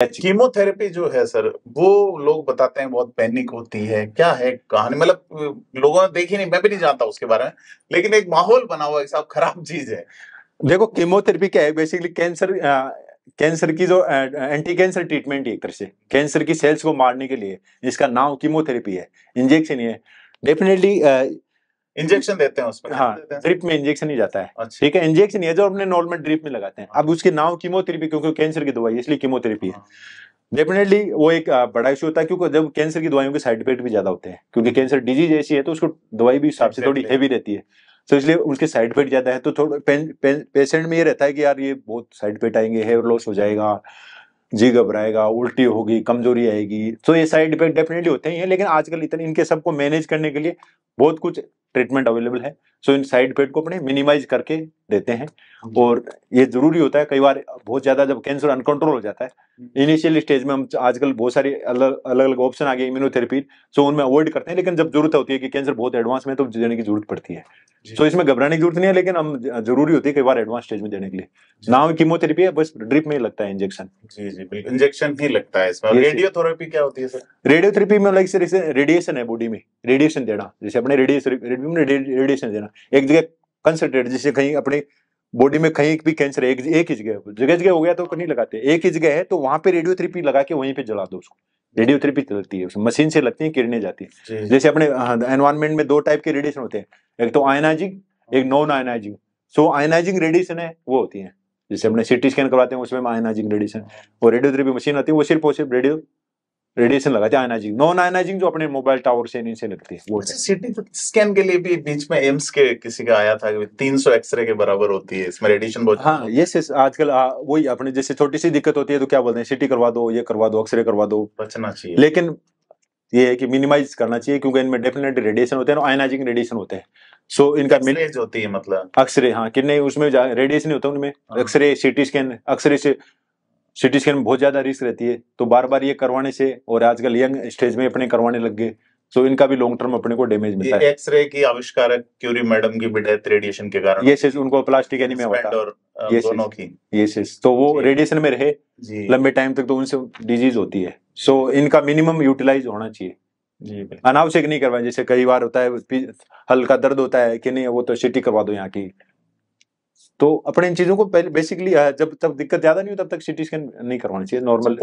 Chemotherapy जो है sir, वो लोग बताते हैं बहुत पैनिक होती है, क्या है कहानी? मतलब लोगों ने देखी नहीं, मैं भी नहीं जानता उसके बारे में, लेकिन एक माहौल बना हुआ है कि साहब खराब चीज है। देखो कीमोथेरेपी क्या है, बेसिकली कैंसर की जो एंटी कैंसर ट्रीटमेंट है, एक तरह से कैंसर की सेल्स को मारने के लिए इसका नाम कीमोथेरेपी है, इंजेक्शन ही है। डेफिनेटली इंजेक्शन देते हैं उसमें? हाँ, ड्रिप में इंजेक्शन ही जाता है। अच्छा। ठीक है, इंजेक्शन है जो अपने नॉर्मल ड्रिप में लगाते हैं। अब उसके नाम कीमोथेरेपी क्योंकि कैंसर की दवाई है, इसलिए कीमोथेरेपी है। डेफिनेटली वो एक बड़ा इशू होता है, क्योंकि जब कैंसर की दवाइयों के साइड इफेक्ट भी ज्यादा होते हैं, क्योंकि कैंसर डिजीज ऐसी है तो उसको दवाई भी हिसाब से थोड़ी हेवी रहती है, तो इसलिए उसके साइड इफेक्ट ज्यादा है। तो थोड़ा पेशेंट में ये रहता है कि यार ये बहुत साइड इफेक्ट आएंगे, हेयर लॉस हो जाएगा, जी घबराएगा, उल्टी होगी, कमजोरी आएगी, तो ये साइड इफेक्ट डेफिनेटली होते ही हैं। लेकिन आजकल इतने इनके सबको मैनेज करने के लिए बहुत कुछ ट्रीटमेंट अवेलेबल है, सो इन साइड इफेक्ट को अपने मिनिमाइज करके देते हैं। और ये जरूरी होता है, कई बार बहुत ज्यादा जब कैंसर अनकंट्रोल हो जाता है, इनिशियल स्टेज में हम आजकल बहुत सारी अलग अलग ऑप्शन आ गए इम्यूनोथेरेपी, सो उनमें अवॉइड करते हैं। लेकिन जब जरूरत होती है कि कैंसर बहुत एडवांस में, तो देने की जरूरत पड़ती है। सो इसमें घबराने की जरूरत नहीं है, लेकिन हम जरूरी होती है कई बार एडवांस स्टेज में देने के लिए। नाम कीमोथेरेपी है, बस ड्रिप में ही लगता है इंजेक्शन। जी जी बिल्कुल, इंजेक्शन ही लगता है इसमें। रेडियोथेरेपी क्या होती है सर? रेडियोथेरेपी में लाइक सर रेडिएशन है, बॉडी में रेडिएशन देना, जैसे अपने रेडिएशन देना एक जगह कंसंट्रेट, जैसे कहीं अपने बॉडी में कहीं भी कैंसर है, एक ही जगह हो गया तो नहीं लगाते, एक ही जगह है तो वहां पे रेडियोथेरेपी लगा के वहीं पे जला दो उसको। रेडियोथेरेपी चलती है, उसमें मशीन से लगती है, किरणें जाती है। जैसे अपने एनवायरमेंट में दो टाइप के रेडिएशन होते हैं, एक तो आयनाइजिंग, एक नॉन आयनाइजिंग। सो आयनाइजिंग रेडिएशन है वो होती है, जैसे अपने सीटी स्कैन करवाते हैं उसमें आयनाइजिंग रेडिएशन, और रेडियोथेरेपी मशीन आती है वो सिर्फ रेडिएशन लगाते हैं आयनाइजिंग। नॉन आयनाइजिंग जो अपने मोबाइल टावर से इनसे लगती है वो। सीटी स्कैन के लिए भी बीच में एम्स के किसी का आया था, 300 एक्सरे के बराबर होती है, इसमें रेडिएशन बहुत। हाँ ये आजकल वही अपने जैसे छोटी सी दिक्कत होती है तो क्या बोलते हैं, सीटी करवा दो, ये करवा दो, एक्सरे करवा दो, बचना चाहिए। लेकिन ये है कि मिनिमाइज करना चाहिए, क्योंकि इनमें डेफिनेटली रेडिएशन होते हैं, आयनाइजिंग रेडिएशन होते हैं। सो इनका एक्सरे होती है, मतलब एक्सरे, हाँ कितने उसमें रेडिएशन होता है उनमें। एक्सरे, सीटी स्कैन, एक्सरे से सीटी स्कैन में बहुत ज्यादा रिस्क रहती है, तो बार बार ये करवाने से, और आजकल यंग स्टेज में अपने करवाने लग गए, सो इनका भी लॉन्ग टर्म अपने को डैमेज मिलता है। एक्सरे की आविष्कारक क्यूरी मैडम की भी डेथ रेडिएशन के कारण। ये उनको प्लास्टिक एनीमिया होता है, ये दोनों की। ये तो वो रेडिएशन में रहे लंबे टाइम तक तो उनसे डिजीज होती है। सो इनका मिनिमम यूटिलाइज होना चाहिए, अनावश्यक नहीं करवाएं। जैसे कई बार होता है हल्का दर्द होता है कि नहीं, वो तो सीटी करवा दो यहाँ की, तो अपने इन चीजों को पहले बेसिकली जब तक दिक्कत ज्यादा नहीं हो तब तक सीटी स्कैन नहीं करवाना चाहिए नॉर्मल।